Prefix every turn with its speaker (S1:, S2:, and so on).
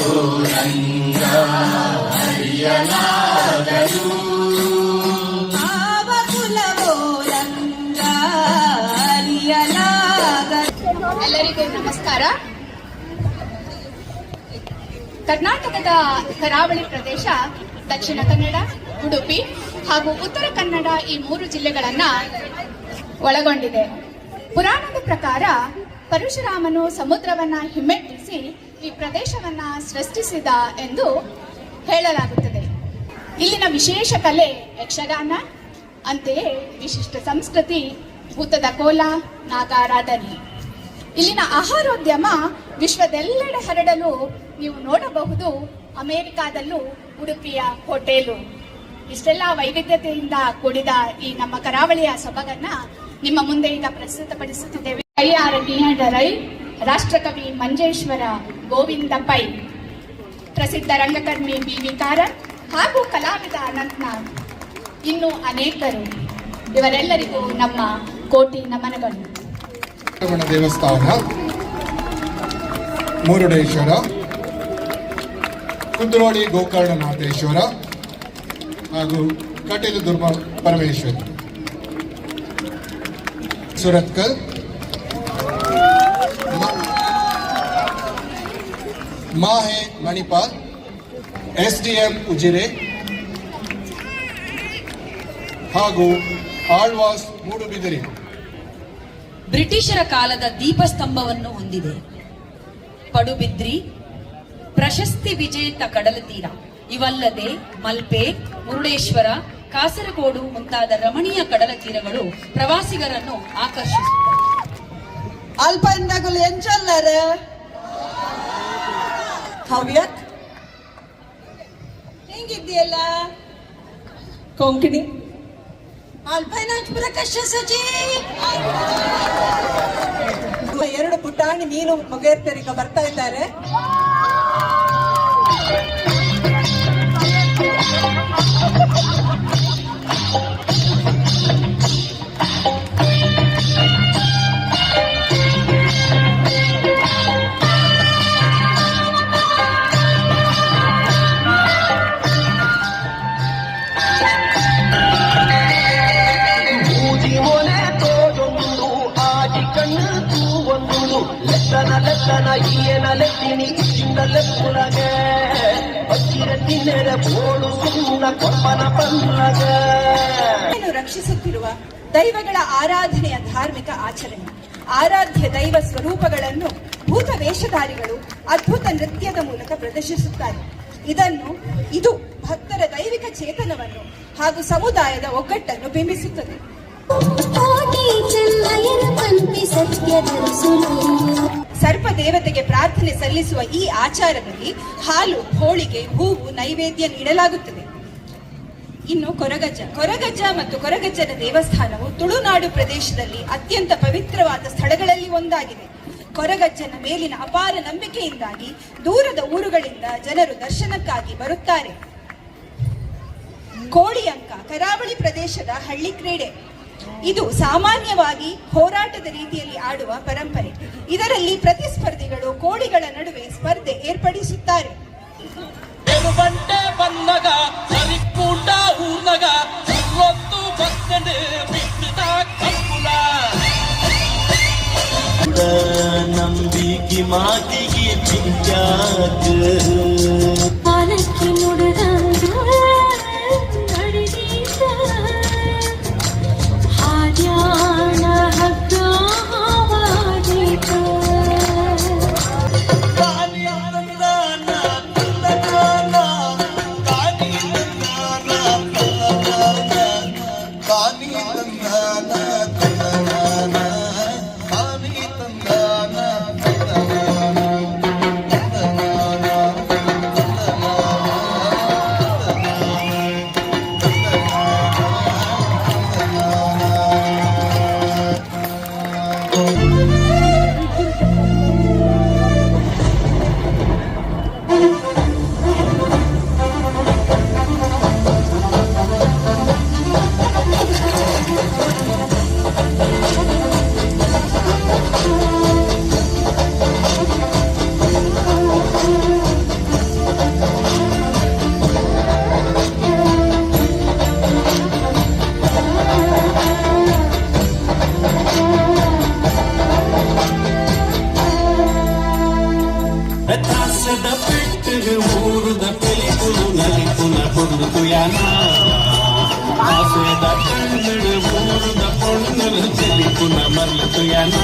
S1: ಎಲ್ಲರಿಗೂ ನಮಸ್ಕಾರ. ಕರ್ನಾಟಕದ ಕರಾವಳಿ ಪ್ರದೇಶ ದಕ್ಷಿಣ ಕನ್ನಡ, ಉಡುಪಿ ಹಾಗೂ ಉತ್ತರ ಕನ್ನಡ ಈ 3 ಜಿಲ್ಲೆಗಳನ್ನ ಒಳಗೊಂಡಿದೆ. ಪುರಾಣದ ಪ್ರಕಾರ ಪರಶುರಾಮನು ಸಮುದ್ರವನ್ನ ಹಿಮ್ಮೆಟ್ಟಿಸಿ ಈ ಪ್ರದೇಶವನ್ನ ಸೃಷ್ಟಿಸಿದ ಎಂದು ಹೇಳಲಾಗುತ್ತದೆ. ಇಲ್ಲಿನ ವಿಶೇಷ ಕಲೆ ಯಕ್ಷಗಾನ, ಅಂತೆಯೇ ವಿಶಿಷ್ಟ ಸಂಸ್ಕೃತಿ ಭೂತದ ಕೋಲ, ನಾಗಾರಾಧನೆ. ಇಲ್ಲಿನ ಆಹಾರೋದ್ಯಮ ವಿಶ್ವದೆಲ್ಲೆಡೆ ಹರಡಲು ನೀವು ನೋಡಬಹುದು. ಅಮೆರಿಕಾದಲ್ಲೂ ಉಡುಪಿಯ ಹೋಟೆಲು. ಇಷ್ಟೆಲ್ಲ ವೈವಿಧ್ಯತೆಯಿಂದ ಕೂಡಿದ ಈ ನಮ್ಮ ಕರಾವಳಿಯ ಸೊಬಗನ್ನ ನಿಮ್ಮ ಮುಂದೆ ಈಗ ಪ್ರಸ್ತುತಪಡಿಸುತ್ತಿದ್ದೇವೆ. ಕೈಯಾರೈ ರಾಷ್ಟ್ರಕವಿ ಮಂಜೇಶ್ವರ ಗೋವಿಂದ ಪೈ, ಪ್ರಸಿದ್ಧ ರಂಗಕರ್ಮಿ ಬಿ.ವಿ. ಕಾರಟ್ ಹಾಗೂ ಕಲಾವಿದ ಅನಂತನಾಗ್, ಇನ್ನೂ ಅನೇಕರು. ಇವರೆಲ್ಲರಿಗೂ ನಮ್ಮ ಕೋಟಿ ನಮನಗಳು.
S2: ದೇವಸ್ಥಾನ, ಮುರುಡೇಶ್ವರ, ಕುದ್ರೋಳಿ ಗೋಕರ್ಣನಾಥೇಶ್ವರ ಹಾಗೂ ಕಟೀಲು ದುರ್ಗ ಪರಮೇಶ್ವರಿ, ಸುರತ್ಕಲ್, ಮಾಹೆ ಮಣಿಪಾಲ್, ಎಸ್ಡಿಎಂ ಉಜಿರೆ ಹಾಗೂ ಆಳ್ವಾಸ್ ಮೂಡುಬಿದಿರೆ.
S3: ಬ್ರಿಟಿಷರ ಕಾಲದ ದೀಪಸ್ತಂಭವನ್ನು ಹೊಂದಿದೆ. ಪಡುಬಿದ್ರಿ, ಪ್ರಶಸ್ತಿ ವಿಜೇತ ಕಡಲ ತೀರ ಇವಲ್ಲದೆ ಮಲ್ಪೆ, ಮುರುಡೇಶ್ವರ, ಕಾಸರಗೋಡು ಮುಂತಾದ ರಮಣೀಯ ಕಡಲ ತೀರಗಳು ಪ್ರವಾಸಿಗರನ್ನು ಆಕರ್ಷಿಸುತ್ತವೆ.
S4: ಅಲ್ಪೈನ್ಗಳು ಎಂಚಲ್ಲರ ಹವ್ಯಕ್ ಹೆಂಗಿದ್ಯಲ್ಲ ಕೊಂಕಣಿ ಅಲ್ಪೈನ ಪ್ರಕಾಶ ಸಜಿ 2 ಪುಟಾಣಿ ಮೀನು ಮೊಗೇರ್ತರಿಗ ಬರ್ತಾ ಇದ್ದಾರೆ. ರಕ್ಷಿಸುತ್ತಿರುವ ದೈವಗಳ ಆರಾಧನೆಯ ಧಾರ್ಮಿಕ ಆಚರಣೆ. ಆರಾಧ್ಯ ದೈವ ಸ್ವರೂಪಗಳನ್ನು ಭೂತ ವೇಷಧಾರಿಗಳು ಅದ್ಭುತ ನೃತ್ಯದ ಮೂಲಕ ಪ್ರದರ್ಶಿಸುತ್ತಾರೆ. ಇದು ಭಕ್ತರ ದೈವಿಕ ಚೇತನವನ್ನು ಹಾಗೂ ಸಮುದಾಯದ ಒಗ್ಗಟ್ಟನ್ನು ಬಿಂಬಿಸುತ್ತದೆ. ಸರ್ಪ ದೇವತೆಗೆ ಪ್ರಾರ್ಥನೆ ಸಲ್ಲಿಸುವ ಈ ಆಚಾರದಲ್ಲಿ ಹಾಲು, ಹೋಳಿಗೆ, ಹೂವು ನೈವೇದ್ಯ ನೀಡಲಾಗುತ್ತದೆ. ಇನ್ನು ಕೊರಗಜ್ಜ ಮತ್ತು ಕೊರಗಜ್ಜನ ದೇವಸ್ಥಾನವು ತುಳುನಾಡು ಪ್ರದೇಶದಲ್ಲಿ ಅತ್ಯಂತ ಪವಿತ್ರವಾದ ಸ್ಥಳಗಳಲ್ಲಿ ಒಂದಾಗಿದೆ. ಕೊರಗಜ್ಜನ ಮೇಲಿನ ಅಪಾರ ನಂಬಿಕೆಯಿಂದಾಗಿ ದೂರದ ಊರುಗಳಿಂದ ಜನರು ದರ್ಶನಕ್ಕಾಗಿ ಬರುತ್ತಾರೆ. ಕೋಳಿ ಅಂಕ ಕರಾವಳಿ ಪ್ರದೇಶದ ಹಳ್ಳಿ ಕ್ರೀಡೆ. ಇದು ಸಾಮಾನ್ಯವಾಗಿ ಹೋರಾಟದ ರೀತಿಯಲ್ಲಿ ಆಡುವ ಪರಂಪರೆ. ಇದರಲ್ಲಿ ಪ್ರತಿಸ್ಪರ್ಧಿಗಳು ಕೋಳಿಗಳ ನಡುವೆ ಸ್ಪರ್ಧೆ ಏರ್ಪಡಿಸುತ್ತಾರೆ.
S5: ನಂಬಿಕೆ ಮಾತಿಗೆ పొంద పొందులు చెలిపున మరలుతుయనా